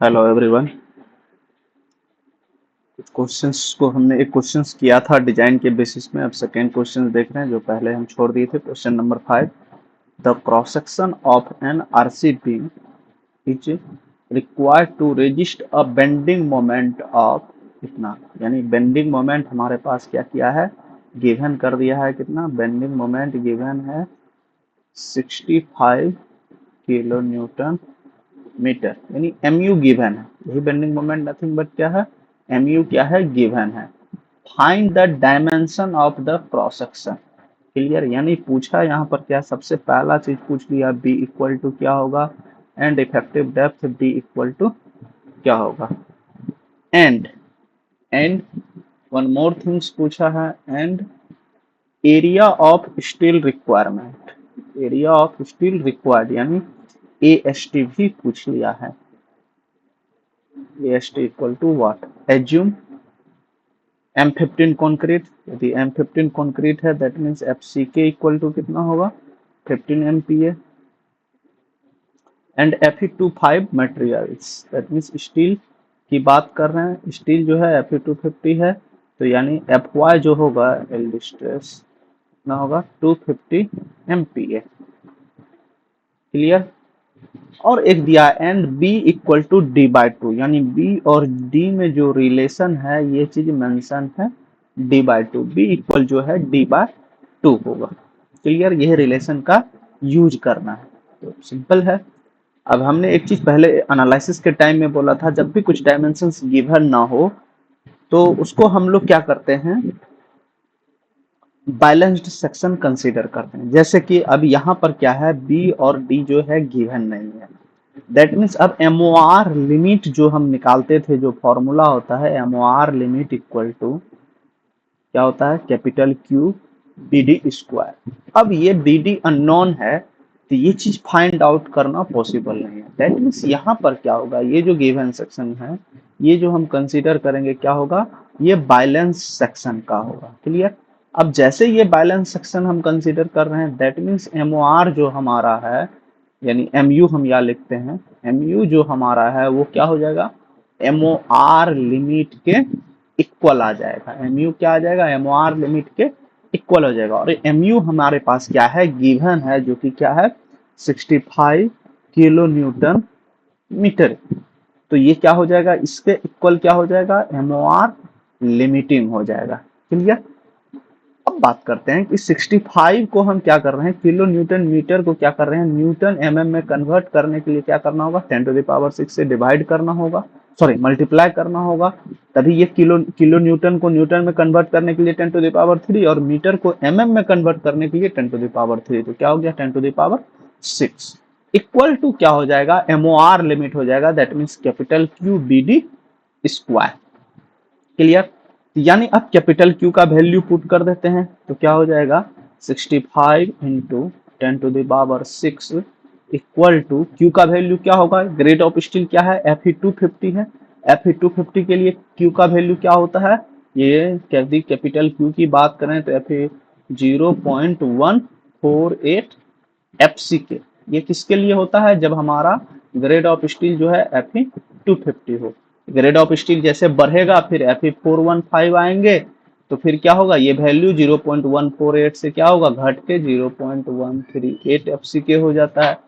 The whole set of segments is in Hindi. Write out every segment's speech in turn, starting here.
Hello everyone. क्वेश्चंस को हमने एक क्वेश्चंस किया था डिजाइन के बेसिस में। अब सेकेंड क्वेश्चन देख रहे हैं जो पहले हम छोड़ दिए थे। Question number 5, the cross section of an RC beam is required to resist a bending moment of कितना, यानी बेंडिंग मोमेंट हमारे पास क्या किया है, गिवन कर दिया है। कितना बेंडिंग मोमेंट गिवन है 65 किलो न्यूटन मीटर, यानी mu गिवन है। यही बेंडिंग मोमेंट नथिंग बट क्या है, mu क्या है, गिवन है। Find the dimension of the cross section. Clear, यानी पूछा यहाँ पर क्या, सबसे पहला चीज पूछ लिया b इक्वल टू क्या होगा, and effective depth d equal to क्या होगा, and and one more things पूछा है, and area of steel requirement, area of steel required यानी AST भी पूछ लिया है। AST equal to what, assume M15 concrete, यदि M15 कंक्रीट है that means FCK equal to कितना होगा 15 MPa, and Fe25 materials that means steel की बात कर रहे हैं। स्टील जो है Fe250 है, तो यानी Fy जो होगा एल्ड स्ट्रेस कितना होगा 250 MPa। क्लियर, और एक दिया and b equal to d/2, यानी b और d में जो रिलेशन है ये चीज मेंशन है d/2, b इक्वल जो है d/2 होगा। क्लियर, यह रिलेशन का यूज करना है, तो सिंपल है। अब हमने एक चीज पहले एनालिसिस के टाइम में बोला था, जब भी कुछ डायमेंशंस गिवन ना हो तो उसको हम लोग क्या करते हैं, बैलेंस्ड सेक्शन कंसीडर करते हैं। जैसे कि अब यहाँ पर क्या है, बी और डी जो है गिवन नहीं है, दैट मीन्स अब एमओआर लिमिट जो हम निकालते थे, जो फॉर्मूला होता है एमओआर लिमिट इक्वल टू क्या होता है, capital Q B D square. अब ये बी डी अननोन है, तो ये चीज फाइंड आउट करना पॉसिबल नहीं है। दैट मीन्स यहाँ पर क्या होगा, ये जो गिवन सेक्शन है ये जो हम कंसीडर करेंगे क्या होगा, ये बैलेंस सेक्शन का होगा। क्लियर, अब जैसे ये बैलेंस सेक्शन हम कंसीडर कर रहे हैं दैट मीन्स एमओआर जो हमारा है, यानी एमयू हम यहाँ लिखते हैं, एमयू जो हमारा है वो क्या हो जाएगा, एमओआर लिमिट के इक्वल आ जाएगा। एमयू क्या आ जाएगा, एमओआर लिमिट के इक्वल हो जाएगा। और एमयू हमारे पास क्या है, गिवन है, जो कि क्या है 65 किलो न्यूटन मीटर। तो ये क्या हो जाएगा, इसके इक्वल क्या हो जाएगा, एमओआर लिमिटिंग हो जाएगा। क्लियर, अब बात करते हैं कि 65 को हम क्या कर रहे हैं, किलो न्यूटन मीटर को क्या कर रहे हैं, न्यूटन एमएम में कन्वर्ट करने के लिए क्या करना होगा, 10⁻6 से डिवाइड करना होगा, सॉरी मल्टीप्लाई करना होगा। तभी ये किलो किलो न्यूटन को न्यूटन में कन्वर्ट करने के लिए 10⁻3 और मीटर को एमएम में कन्वर्ट करने के लिए 10⁻3, तो क्या हो गया 10⁻6 इक्वल टू क्या हो जाएगा, एमओआर लिमिट हो जाएगा, that means capital Q B D square. Clear, यानी अब कैपिटल क्यू का वैल्यू पुट कर देते हैं तो क्या हो जाएगा 65 इंटू 10⁻6 इक्वल टू क्यू का वैल्यू क्या होगा, ग्रेड ऑफ स्टील क्या है, Fe250 है। Fe250 के लिए क्यू का वैल्यू क्या होता है, ये कैपिटल क्यू की बात करें तो Fe 0.148 FCK, ये किसके लिए होता है, जब हमारा ग्रेड ऑफ स्टील जो है Fe250 हो। ग्रेड ऑफ स्टील जैसे बढ़ेगा फिर Fe415 आएंगे, तो फिर क्या होगा, ये वैल्यू 0.148 से क्या होगा, घट के 0.138 FCK हो जाता है।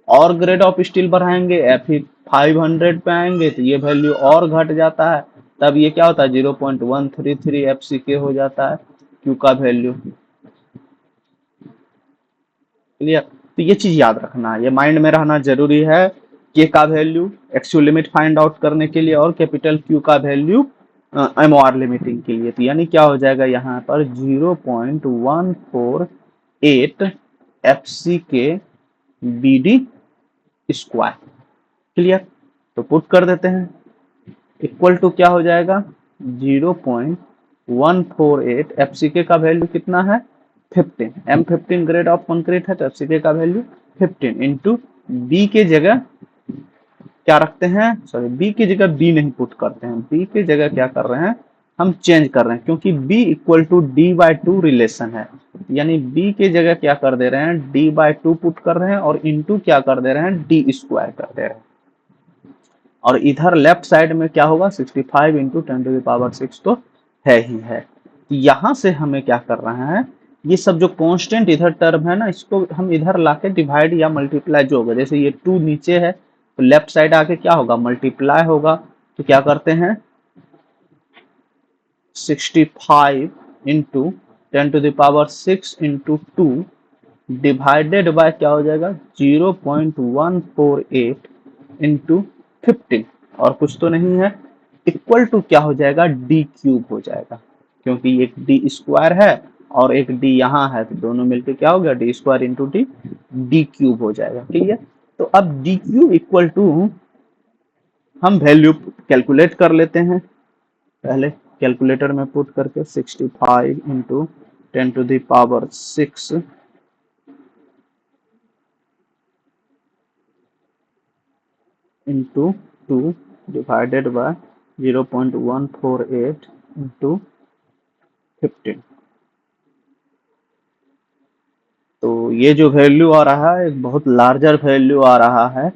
और ग्रेड ऑफ स्टील बढ़ाएंगे Fe500 पे आएंगे तो ये वैल्यू और घट जाता है, तब ये क्या होता है 0.133 FCK हो जाता है क्यू का वैल्यू। क्लियर, तो ये चीज याद रखना है, ये माइंड में रहना जरूरी है। के का value actual limit find out करने के लिए और कैपिटल क्यू का वैल्यू एमओआर लिमिटिंग के लिए, तो यानी क्या हो जाएगा यहाँ पर 0.148 FCK BD स्क्वायर। क्लियर, तो पुट कर देते हैं, इक्वल टू क्या हो जाएगा 0.148 FCK का वैल्यू कितना है 15, M15 ग्रेड ऑफ कंक्रीट है तो FCK का वैल्यू 15 इंटू बी के जगह क्या रखते हैं, सॉरी बी की जगह बी नहीं पुट करते हैं, बी की जगह क्या कर रहे हैं, हम चेंज कर रहे हैं, क्योंकि b equal to d/2 relation है, यानी b की जगह क्या कर दे रहे हैं d/2 पुट कर रहे हैं और इंटू क्या कर दे रहे हैं d स्क्वायर कर दे रहे हैं। और इधर लेफ्ट साइड में क्या होगा 65 इंटू 10⁶ तो है ही है। यहाँ से हमें क्या कर रहे हैं, ये सब जो कांस्टेंट इधर टर्म है ना, इसको हम इधर लाके डिवाइड या मल्टीप्लाई जो होगा, जैसे ये 2 नीचे है तो लेफ्ट साइड आके क्या होगा मल्टीप्लाई होगा। तो क्या करते हैं 65 इंटू 10⁶ इंटू 2 डिवाइडेड बाय क्या हो जाएगा 0.148 इंटू 15 और कुछ तो नहीं है, इक्वल टू क्या हो जाएगा डी क्यूब हो जाएगा, क्योंकि एक डी स्क्वायर है और एक डी यहाँ है तो दोनों मिलके क्या हो गया D square into D, D cube हो जाएगा। ठीक है, तो अब डी क्यूब इक्वल टू हम वैल्यू कैलकुलेट कर लेते हैं, पहले कैलकुलेटर में पुट करके 65 into 10⁶ into 2 divided by 0.148 into 15। तो ये जो वैल्यू आ रहा है एक बहुत लार्जर वैल्यू आ रहा है।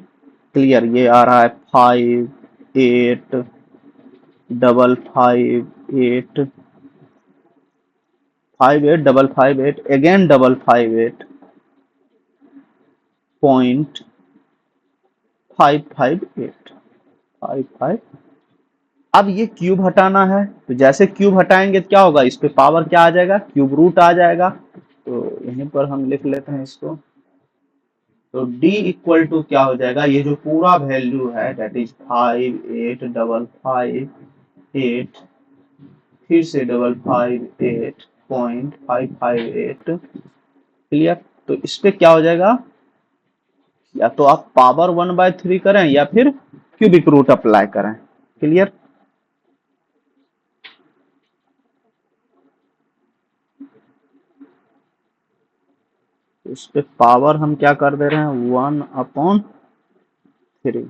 क्लियर, ये आ रहा है 585558 5855 अगेन 558.558 अब ये क्यूब हटाना है, तो जैसे क्यूब हटाएंगे तो क्या होगा इस पे पावर क्या आ जाएगा क्यूब रूट आ जाएगा। तो यहीं पर हम लिख लेते हैं इसको, तो d इक्वल टू क्या हो जाएगा, ये जो पूरा वैल्यू है दैट इज 585558 फिर से 558.558। क्लियर, तो इस पे क्या हो जाएगा, या तो आप पावर 1/3 करें या फिर क्यूबिक रूट अप्लाई करें। क्लियर, तो इस पे पावर हम क्या कर दे रहे हैं 1/3।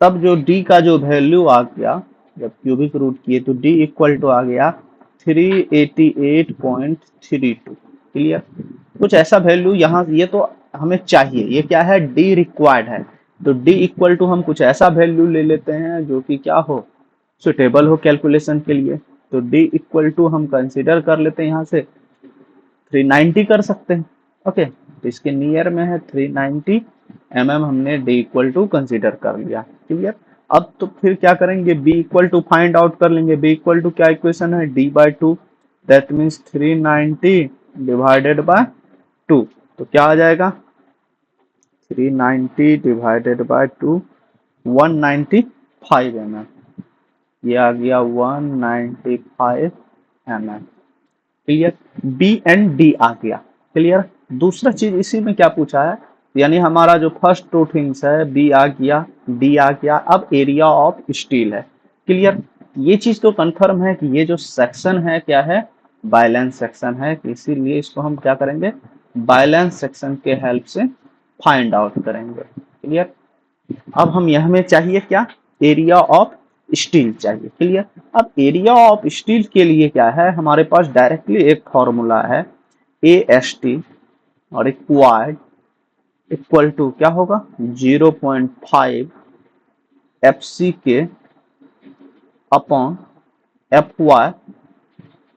तब जो d का जो वैल्यू आ गया जब क्यूबिक रूट किए तो d इक्वल टू आ गया 388.32। क्लियर, कुछ ऐसा वैल्यू यहाँ ये तो हमें चाहिए, ये क्या है d रिक्वायर्ड है, तो d इक्वल टू हम कुछ ऐसा वैल्यू ले लेते हैं जो कि क्या हो सुटेबल हो कैलकुलेशन के लिए। तो d इक्वल टू हम कंसीडर कर लेते हैं यहाँ से 390 कर सकते हैं। ओके, तो इसके नियर में है 390 हमने d इक्वल टू कंसिडर कर लिया। क्लियर, अब तो फिर क्या करेंगे b equal to find out कर लेंगे। b इक्वल टू क्या इक्वेशन है d/2, that means 390 divided by 2, तो क्या आ जाएगा 390 डिवाइडेड बाय 2 195 ये आ गया 195 क्लियर, बी एंड डी आ गया। क्लियर, दूसरा चीज इसी में क्या पूछा है, यानी हमारा जो फर्स्ट टू थिंग्स है बी आ गया डी आ गया, अब एरिया ऑफ स्टील है। क्लियर, ये चीज तो कंफर्म है कि ये जो सेक्शन है क्या है बैलेंस सेक्शन है, इसीलिए इसको हम क्या करेंगे बैलेंस सेक्शन के हेल्प से फाइंड आउट करेंगे। क्लियर, अब हम यह में चाहिए क्या एरिया ऑफ स्टील चाहिए। क्लियर, अब एरिया ऑफ स्टील के लिए क्या है हमारे पास डायरेक्टली एक फॉर्मूला है AST और रिक्वायर्ड इक्वल टू क्या होगा 0.5 FC के अपॉन FY,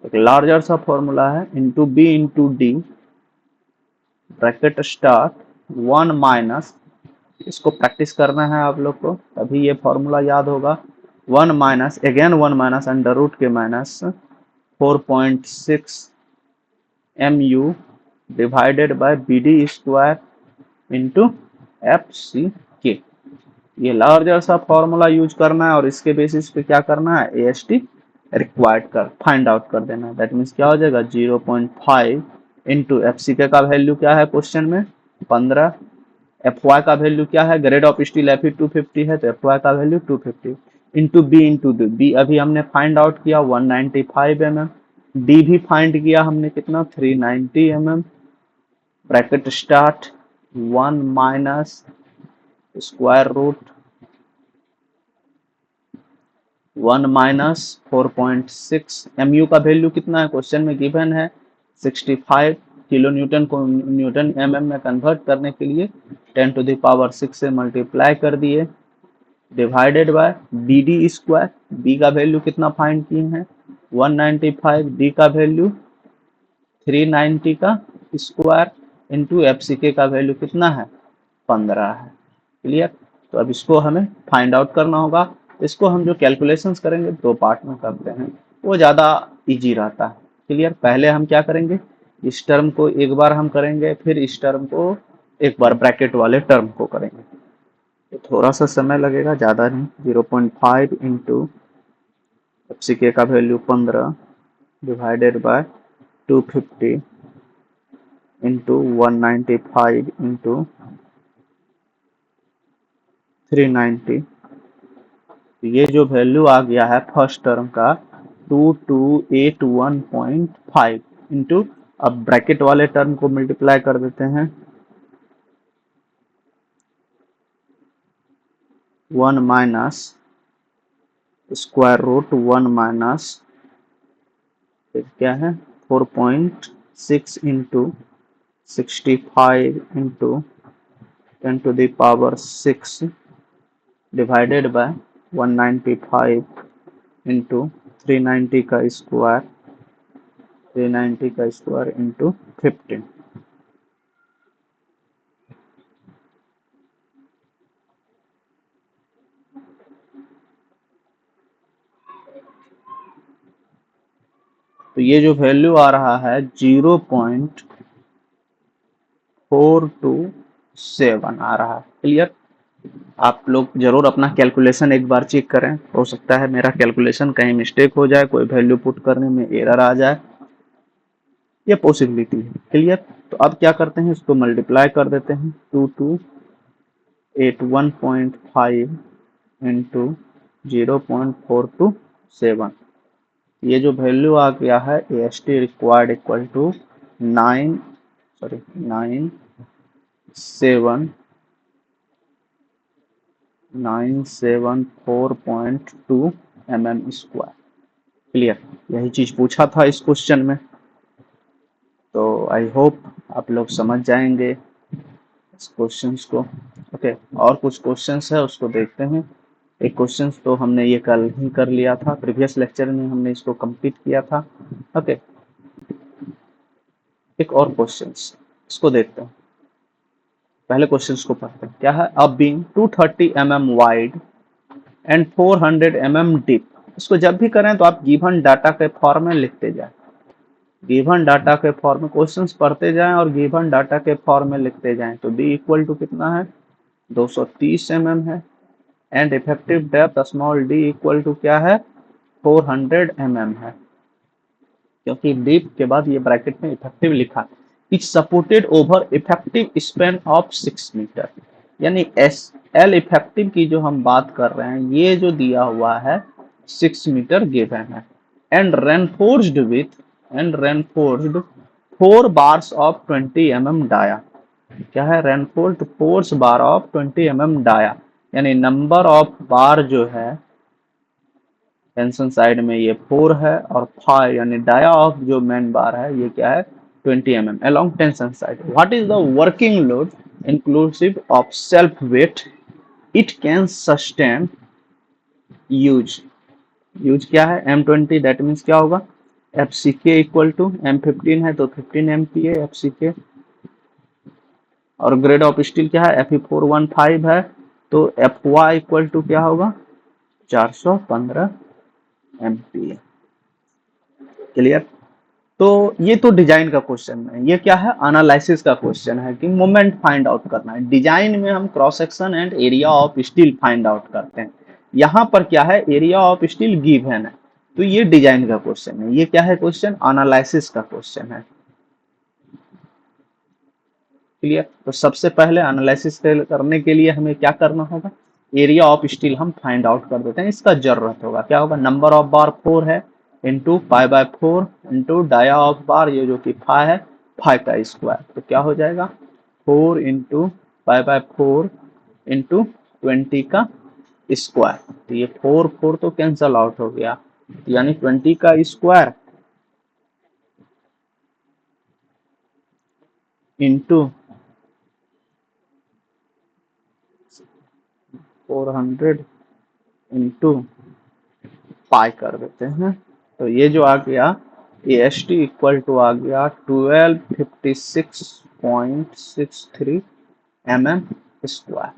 एक लार्जर सा फॉर्मूला है into B into D bracket start 1 minus, इसको प्रैक्टिस करना है आप लोग को तभी ये फॉर्मूला याद होगा 1 minus again 1 minus under root के minus 4.6 MU divided by BD square into FC के। ये लार्जर सा फॉर्मूला यूज करना है और इसके बेसिस पे क्या करना है AST रिक्वायर्ड कर फाइंड आउट कर देना है। दैट मीन्स क्या हो जाएगा 0.5 इंटू FCK का वैल्यू क्या है क्वेश्चन में 15, FY का वैल्यू क्या है ग्रेड ऑफ स्टील Fe 250 है तो FY का वैल्यू 250 इंटू बी अभी हमने फाइंड आउट किया 195 डी भी फाइंड किया हमने कितना 390 bracket start 1 minus square root 1 minus 4.6 MU का वैल्यू कितना है क्वेश्चन में गिवन है 65 किलो न्यूटन को न्यूटन mm में कन्वर्ट करने के लिए 10⁶ से मल्टीप्लाई कर दिए divided by D D square, B का वैल्यू कितना फाइंड किए हैं 195, डी का वैल्यू 390 का स्क्वायर इंटू एफ सी के का वैल्यू कितना है 15 है। क्लियर। तो अब इसको हमें फाइंड आउट करना होगा। इसको हम जो कैलकुलेशंस करेंगे दो पार्ट में करते हैं, वो ज़्यादा इजी रहता है। क्लियर। पहले हम क्या करेंगे, इस टर्म को एक बार हम करेंगे, फिर इस टर्म को एक बार ब्रैकेट वाले टर्म को करेंगे। तो थोड़ा सा समय लगेगा, ज़्यादा नहीं। 0.5 इंटू एफ सी के का value 15 divided by 250 into 195 into 390। ये जो वैल्यू आ गया है फर्स्ट टर्म का 2281.5 इंटू, अब ब्रैकेट वाले टर्म को मल्टीप्लाई कर देते हैं 1 माइनस स्क्वायर रूट 1 माइनस फिर क्या है 4.6 into 65 into 10 to the power 6 divided by 195 into 390 का स्क्वायर, 390 का स्क्वायर इंटू 15। तो ये जो वैल्यू आ रहा है 0.427 आ रहा है। क्लियर। आप लोग जरूर अपना कैलकुलेशन एक बार चेक करें, हो सकता है मेरा कैलकुलेशन कहीं मिस्टेक हो जाए, कोई वैल्यू पुट करने में एरर आ जाए, ये पॉसिबिलिटी है। क्लियर। तो अब क्या करते हैं, इसको मल्टीप्लाई कर देते हैं 2281.5 इंटू 0.427। ये जो वैल्यू आ गया है S T required equal to 974.2 mm²। Clear. यही चीज पूछा था इस क्वेश्चन में, तो आई होप आप लोग समझ जाएंगे इस क्वेश्चंस को। ओके, और कुछ क्वेश्चंस है उसको देखते हैं। एक क्वेश्चंस तो हमने ये कल ही कर लिया था, प्रीवियस लेक्चर में हमने इसको कंप्लीट किया था। ओके, एक और क्वेश्चंस, इसको देखते हैं। पहले क्वेश्चंस को पढ़ते हैं। क्या है, a beam 230 mm wide and 400 mm deep. इसको जब भी करें तो आप गिवन डाटा के फॉर्म में लिखते जाएं, गिवन डाटा के फॉर्म में क्वेश्चंस पढ़ते जाएं और गिवन डाटा के फॉर्म में लिखते जाएं। तो बी इक्वल टू कितना है 230 mm है, and effective depth small D equal to क्या है 400 mm है, क्योंकि डीप के बाद ये ब्रैकेट में इफेक्टिव लिखा। It's supported over effective span of 6 metre. यानी एस एल इफेक्टिव की जो हम बात कर रहे हैं, ये जो दिया हुआ है 6 मीटर गिवन है, and reinforced with and reinforced 4 bars of 20 mm dia. क्या है, reinforced 4 bar of 20 mm dia, यानी नंबर ऑफ बार जो है टेंशन साइड में ये 4 है, और 5 यानी डाया ऑफ जो मेन बार है ये क्या है 20 mm along tension side. What is the working load inclusive of self weight it can sustain use. Use क्या है M20, दैट मीन्स क्या होगा एफ सी के इक्वल टू M15 है तो 15 MPa एफ सी के, और ग्रेड ऑफ स्टील क्या है Fe415 है तो एफ वाई इक्वल टू क्या होगा 415 MPa। क्लियर। तो ये तो डिजाइन का क्वेश्चन है, ये क्या है एनालिसिस का क्वेश्चन है कि मोमेंट फाइंड आउट करना है। डिजाइन में हम cross section and area of steel find out करते हैं, यहाँ पर क्या है एरिया ऑफ स्टील गिवन है, तो ये डिजाइन का क्वेश्चन है। ये क्या है क्वेश्चन एनालिसिस का क्वेश्चन है। क्लियर। तो सबसे पहले एनालिसिस करने के लिए हमें क्या करना होगा, एरिया ऑफ स्टील हम फाइंड आउट कर देते हैं। इसका जरूरत होगा, क्या होगा नंबर ऑफ बार 4 है into 5/4 into dia of bar ये जो कि 5 है 5 का स्क्वायर, तो क्या हो जाएगा 4 इंटू 5/4 इंटू 20 का स्क्वायर। तो ये 4 4 तो कैंसल आउट हो गया, यानी 20 का स्क्वायर इंटू 400 इंटू पाई कर देते हैं। तो ये जो आ गया A S T equal to आ गया 1256.63 mm स्क्वायर।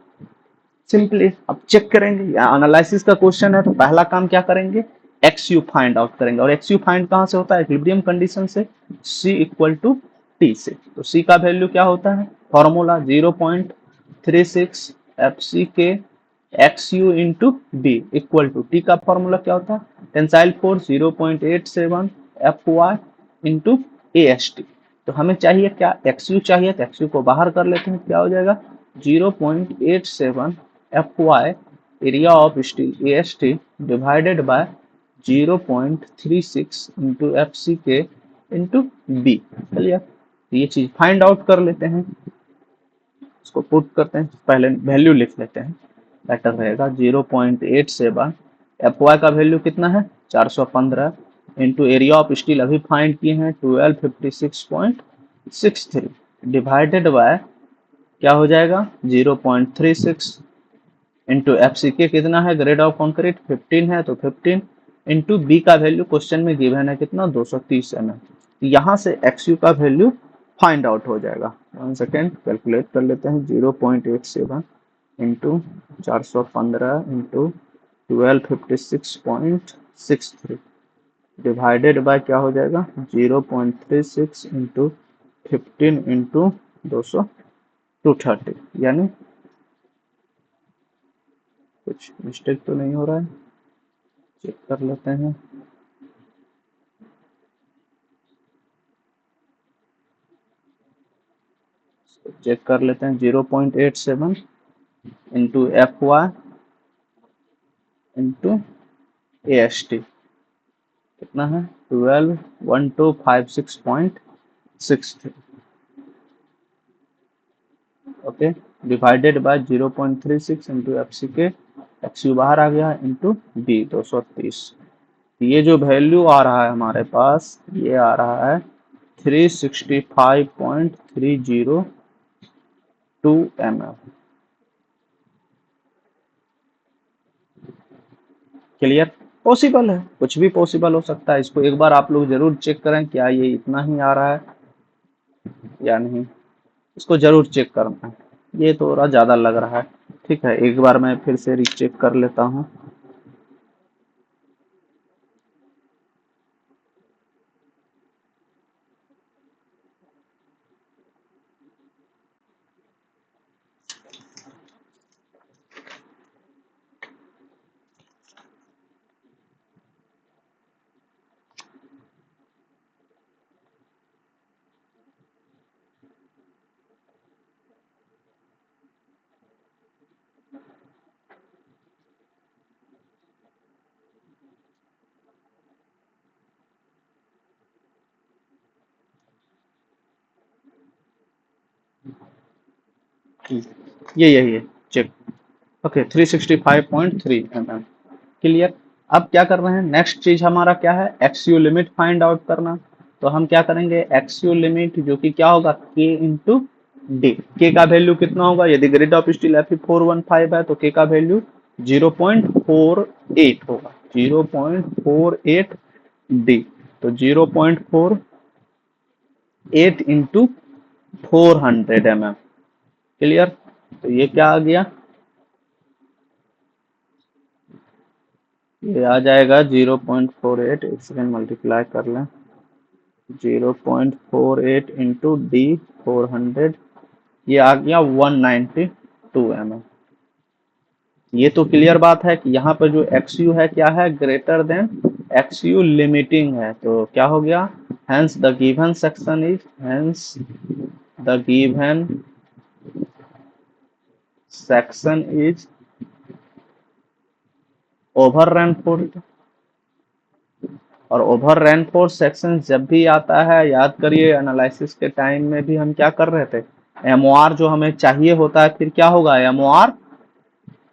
सिंपली अब चेक करेंगे, एनालिसिस का क्वेश्चन है तो पहला काम क्या करेंगे, एक्स यू फाइंड आउट करेंगे। और एक्स यू फाइंड कहाँ से होता है, इक्विलिब्रियम कंडीशन से, सी इक्वल टू टी से। तो सी का वैल्यू क्या होता है, formula 0.36 F C K X U into B equal to T का फॉर्मूला क्या होता है, tensile force 0.87 F Y into A S T. तो हमें चाहिए क्या, एक्स यू चाहिए, तो एक्स यू को बाहर कर लेते हैं, क्या हो जाएगा 0.87 F Y area of steel A S T divided by 0.36 into F C K into B. चलिए ये चीज फाइंड आउट कर लेते हैं, इसको पुट करते हैं, पहले वैल्यू लिख लेते हैं, बेटर रहेगा। 0.87 एफ वाई का वैल्यू कितना है 415 इंटू एरिया ऑफ स्टील अभी फाइंड किए हैं 1256.63 डिवाइडेड बाय क्या हो जाएगा 0.36 इंटू एफ सी के कितना है, ग्रेड ऑफ कंक्रीट 15 है, तो 15 इंटू बी का वैल्यू क्वेश्चन में गिवन है कितना 230 एम एम। यहाँ से एक्स यू का वैल्यू फाइंड आउट हो जाएगा। 1 सेकेंड कैलकुलेट कर लेते हैं, 0.87 इंटू 415 इंटू 1256.63 डिवाइडेड बाय क्या हो जाएगा 0.36 इंटू 15 इंटू 230, यानी कुछ मिस्टेक तो नहीं हो रहा है, चेक कर लेते हैं। चेक कर लेते हैं 0.87 into F Y into A S T कितना है 121256.63 okay, divided by 0.36 into F C K X you बाहर आ गया इंटू बी 230। ये जो वैल्यू आ रहा है हमारे पास, ये आ रहा है 365.302 mm। क्लियर, पॉसिबल है, कुछ भी पॉसिबल हो सकता है। इसको एक बार आप लोग जरूर चेक करें क्या ये इतना ही आ रहा है या नहीं, इसको जरूर चेक करना है, ये थोड़ा ज्यादा लग रहा है। ठीक है, एक बार मैं फिर से रीचेक कर लेता हूँ। ये यही है, चेक। Okay 365.3 mm। क्लियर। अब क्या कर रहे हैं, नेक्स्ट चीज हमारा क्या है, x you limit find out करना। तो हम क्या करेंगे, एक्स यू लिमिट जो कि क्या होगा के इंटू डी। के का वैल्यू कितना होगा, यदि ग्रेड ऑफ स्टील एफ 415 है तो के का वैल्यू 0.48 होगा, 0.48 डी। तो 0.48 इंटू 400 mm। क्लियर। तो ये क्या आ गया, ये आ जाएगा 0.48, एक सेकेंड मल्टीप्लाई कर लें, 0.48 इंटू डी 400, ये आ गया 192 mm। ये तो क्लियर बात है कि यहाँ पर जो एक्स यू है क्या है, greater than x you limiting है। तो क्या हो गया, hence the given section is, hence the given section is over reinforced. और ओवर रेनफोर्स सेक्शन जब भी आता है, याद करिए एनालिसिस के टाइम में भी हम क्या कर रहे थे, एमओआर जो हमें चाहिए होता है, फिर क्या होगा एमओआर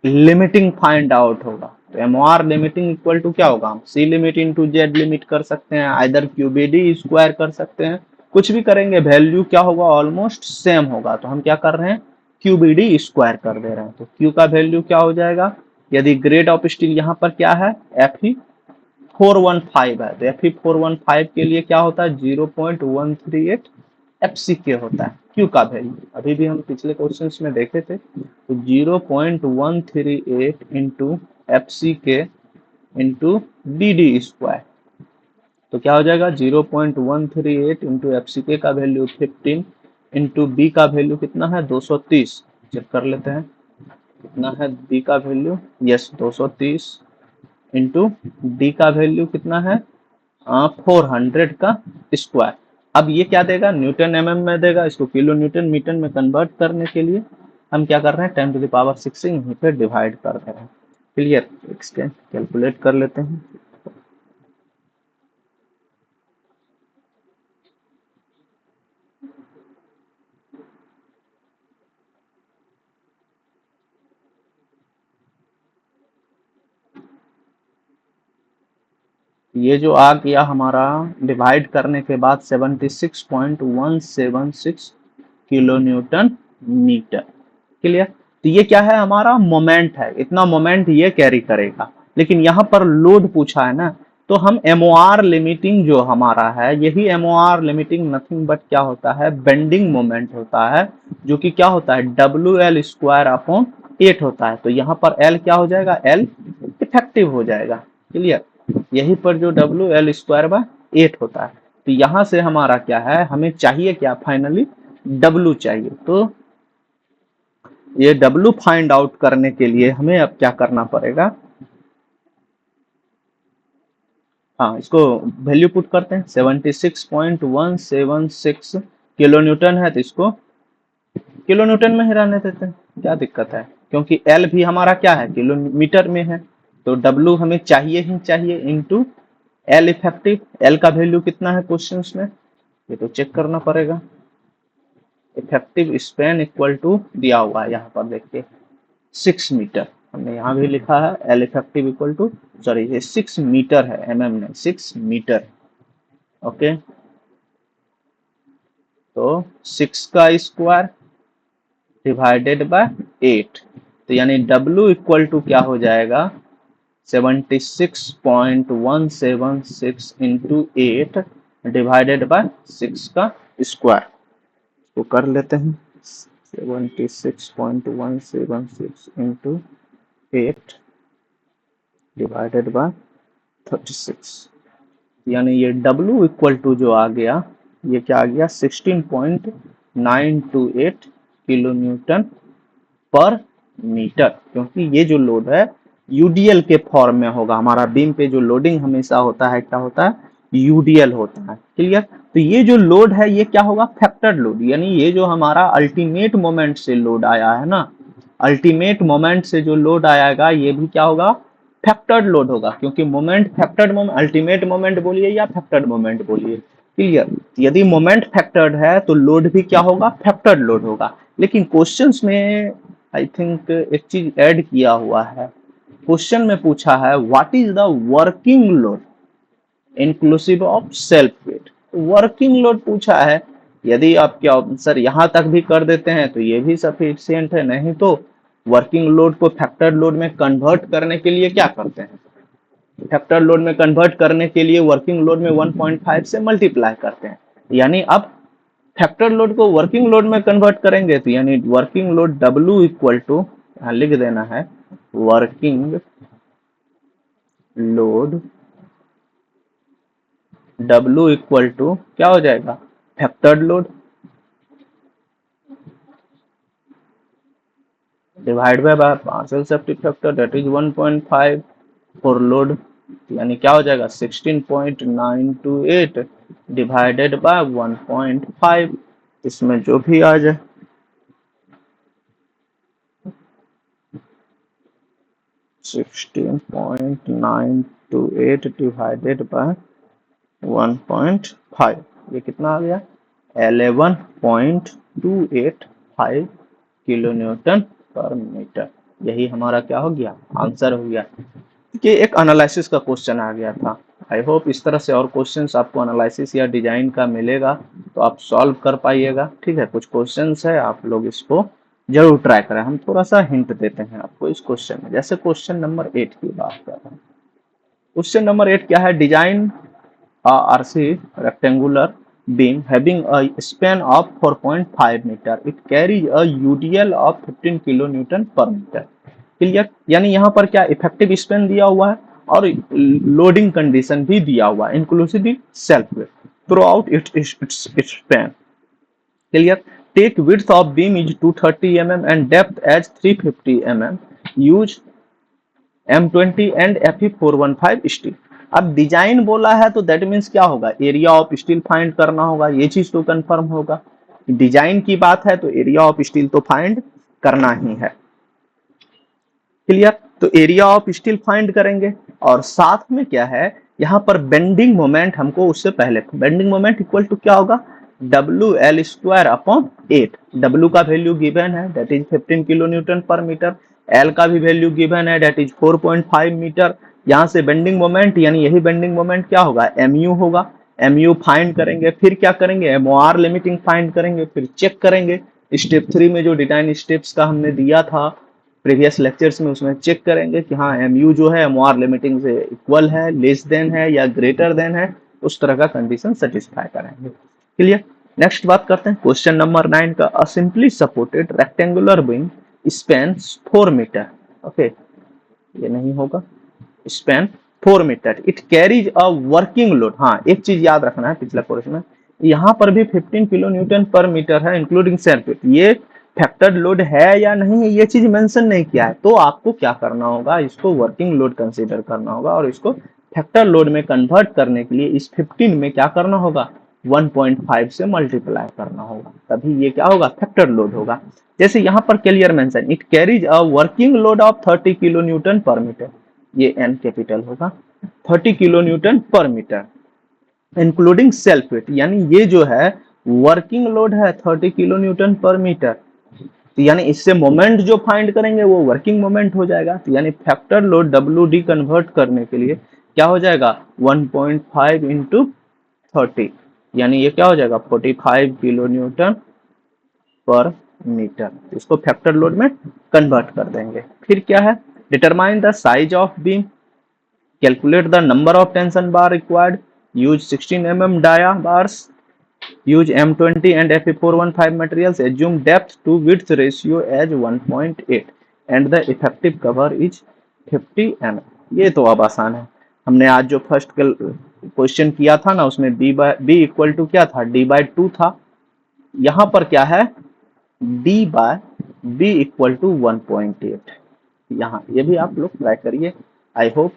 लिमिटिंग फाइंड आउट होगा। तो एमओआर लिमिटिंग इक्वल टू क्या होगा, हम सी लिमिट इंटू जेड लिमिट कर सकते हैं, आइदर क्यूबीडी स्क्वायर कर सकते हैं, कुछ भी करेंगे वैल्यू क्या होगा ऑलमोस्ट सेम होगा। तो हम क्या कर रहे हैं, क्यूबीडी स्क्वायर कर दे रहे हैं। तो क्यू का वैल्यू क्या हो जाएगा यदि ग्रेड ऑफ स्टील यहाँ पर क्या है Fe415 है, तो Fe415 के लिए क्या होता है 0.138 FCK होता है। क्यू का वैल्यू अभी भी हम पिछले क्वेश्चंस में देखे थे, तो 0.138 इंटू FCK इंटू DD², तो क्या हो जाएगा 0.138 इंटू FCK का वैल्यू 15 इंटू बी का वैल्यू कितना है 230, चेक कर लेते हैं कितना है बी का वैल्यू, यस 230 इंटू डी का वैल्यू कितना है 400 का स्क्वायर। अब ये क्या देगा न्यूटन mm में देगा, इसको किलो न्यूटन मीटर में कन्वर्ट करने के लिए हम क्या कर रहे हैं 10⁻6 से यहीं पे डिवाइड कर दे रहे हैं। क्लियर, इसके कैलकुलेट कर लेते हैं। ये जो आ गया हमारा डिवाइड करने के बाद 76.176 किलो न्यूटन मीटर। क्लियर, तो ये क्या है हमारा मोमेंट है, इतना मोमेंट ये कैरी करेगा। लेकिन यहाँ पर लोड पूछा है ना, तो हम एमओआर लिमिटिंग जो हमारा है, यही एमओआर लिमिटिंग नथिंग बट क्या होता है बेंडिंग मोमेंट होता है, जो कि क्या होता है WL²/8 होता है। तो यहाँ पर L क्या हो जाएगा L इफेक्टिव हो जाएगा। क्लियर, यही पर जो WL²/8 होता है। तो यहाँ से हमारा क्या है हमें चाहिए क्या फाइनली W चाहिए। तो ये W फाइंड आउट करने के लिए हमें अब क्या करना पड़ेगा, हाँ इसको वैल्यू पुट करते हैं 76.176 किलो न्यूटन है, तो इसको किलो न्यूटन में ही रहने देते हैं, क्या दिक्कत है, क्योंकि L भी हमारा क्या है किलोमीटर में है। तो W हमें चाहिए ही चाहिए इंटू L इफेक्टिव, L का वैल्यू कितना है क्वेश्चंस में, ये तो चेक करना पड़ेगा। इफेक्टिव स्पैन इक्वल टू दिया हुआ है यहाँ पर देखिए 6 मीटर, हमने यहाँ भी लिखा है L effective equal to, sorry ये 6 मीटर है mm नहीं 6 मीटर। ओके, तो 6 का स्क्वायर डिवाइडेड बाय 8, तो यानी W इक्वल टू क्या हो जाएगा 76.176 इंटू 8 डिवाइडेड बाय 6 का स्क्वायर, तो कर लेते हैं 76.176 इंटू 8 डिवाइडेड बाय 36, यानी ये W इक्वल टू जो आ गया ये क्या आ गया 16.928 किलो न्यूटन पर मीटर, क्योंकि ये जो लोड है यूडीएल के फॉर्म में होगा। हमारा बीम पे जो लोडिंग हमेशा होता है क्या होता है यूडीएल होता है। क्लियर, तो ये जो लोड है ये क्या होगा फैक्टर्ड लोड, यानी ये जो हमारा अल्टीमेट मोमेंट से लोड आया है ना, अल्टीमेट मोमेंट से जो लोड आएगा ये भी क्या होगा फैक्टर्ड लोड होगा, क्योंकि moment factored moment, ultimate moment बोलिए या फैक्टर्ड मोमेंट बोलिए। क्लियर, यदि मोमेंट फैक्टर्ड है तो लोड भी क्या होगा फैक्टर्ड लोड होगा। लेकिन क्वेश्चंस में आई थिंक एक चीज ऐड किया हुआ है, क्वेश्चन में पूछा है what is the working load inclusive of self weight, working load पूछा है। यदि आप क्या आंसर यहाँ तक भी कर देते हैं तो ये भी सफिशिएंट है, नहीं तो वर्किंग लोड को फैक्टर लोड में कन्वर्ट करने के लिए क्या करते हैं, फैक्टर लोड में कन्वर्ट करने के लिए वर्किंग लोड में 1.5 से मल्टीप्लाई करते हैं। यानी अब फैक्टर लोड को वर्किंग लोड में कन्वर्ट करेंगे तो यानी working load W equal to यहाँ लिख देना है working load W equal to क्या हो जाएगा factored load divide by partial safety factor that is 1.5 for load, यानी क्या हो जाएगा 16.928 डिवाइडेड बाय 1.5, इसमें जो भी आ जाए 16.928 डिवाइडेड बाय 1.5, ये कितना आ गया 11.285 किलो न्यूटन पर मीटर। यही हमारा क्या हो गया आंसर हो गया, कि एक एनालिसिस का क्वेश्चन आ गया था। आई होप इस तरह से और क्वेश्चंस आपको एनालिसिस या डिजाइन का मिलेगा तो आप सॉल्व कर पाइएगा। ठीक है, कुछ क्वेश्चंस है आप लोग इसको जरूर ट्राई करें। हम थोड़ा सा हिंट देते हैं आपको इस क्वेश्चन में। जैसे क्वेश्चन नंबर 8 की बात कर रहे हैं। क्वेश्चन नंबर 8 क्या है? Design a RC rectangular beam having a span of 4.5 meter. It carries a UDL of 15 kilonewton per meter. Clear? यानी यहाँ पर क्या इफेक्टिव स्पेन दिया हुआ है और लोडिंग कंडीशन भी दिया हुआ है, inclusive self weight throughout its span. Clear? Take width of beam is 230 mm and depth as 350 mm. Use M20 and Fe415 steel. अब डिजाइन बोला है तो दैट मीन्स क्या होगा? एरिया ऑफ स्टील फाइंड करना होगा, ये चीज तो कंफर्म होगा। डिजाइन की बात है तो एरिया ऑफ स्टील तो फाइंड करना ही है। क्लियर? तो एरिया ऑफ स्टील फाइंड करेंगे और साथ में क्या है, यहाँ पर बेंडिंग मोमेंट हमको उससे पहले, बेंडिंग मोमेंट इक्वल टू क्या होगा? WL² upon 8। W का वैल्यू गिवन है दैट इज 15 किलो न्यूटन पर मीटर, L का भी वैल्यू गिवन है दैट इज 4.5 मीटर। यहाँ से बेंडिंग मोमेंट यानी यही बेंडिंग मोमेंट क्या होगा? MU होगा। MU फाइंड करेंगे, फिर क्या करेंगे? MOR लिमिटिंग फाइंड करेंगे, फिर चेक करेंगे स्टेप 3 में जो डिजाइन स्टेप्स का हमने दिया था प्रीवियस लेक्चर्स में, उसमें चेक करेंगे कि हाँ MU जो है MOR लिमिटिंग से इक्वल है, लेस देन है या ग्रेटर देन है, उस तरह का कंडीशन सेटिस्फाई करेंगे। क्लियर? नेक्स्ट बात करते हैं क्वेश्चन नंबर 9 का। A simply supported rectangular beam spans 4 metre. Okay, ये नहीं होगा। Span 4 metre. It carries a working load. हाँ, एक चीज याद रखना है पिछला कोर्स में, यहाँ पर भी 15 किलो न्यूटन पर मीटर है इंक्लूडिंग सेल्फ वेट। ये फैक्टर्ड लोड है या नहीं है ये चीज मेंशन नहीं किया है, तो आपको क्या करना होगा? इसको वर्किंग लोड कंसीडर करना होगा और इसको फैक्टर लोड में कन्वर्ट करने के लिए इस 15 में क्या करना होगा? 1.5 से मल्टीप्लाई करना होगा, तभी ये क्या होगा? फैक्टर लोड होगा। जैसे यहाँ पर clear mention, it carries a working load of 30 kilo Newton पर मीटर। ये N कैपिटल होगा। 30 किलो न्यूटन पर मीटर इंक्लूडिंग सेल्फ वेट, यानी ये जो है वर्किंग लोड है 30 किलो न्यूटन पर मीटर, तो यानी इससे मोमेंट जो फाइंड करेंगे वो वर्किंग मोमेंट हो जाएगा। तो यानी फैक्टर लोड WD कन्वर्ट करने के लिए क्या हो जाएगा? 1.5 इंटू 30, यानी ये क्या हो जाएगा? 45 किलो न्यूटन पर मीटर। इसको फैक्टर लोड में कन्वर्ट कर देंगे। फिर क्या है? Determine the size of beam, calculate the number of tension bar required, use 16 mm dia bars, use M20 and Fe415 materials, assume depth to width ratio as 1.8 and the effective cover is 50 mm। ये तो अब आसान है। हमने आज जो फर्स्ट क्वेश्चन किया था ना, उसमें b इक्वल टू क्या था? D/2 था। यहाँ पर क्या है? D/b equal to 1.8। यहाँ ये भी आप लोग ट्राई करिए, आई होप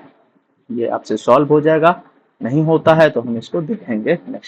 ये आपसे सॉल्व हो जाएगा। नहीं होता है तो हम इसको देखेंगे नेक्स्ट।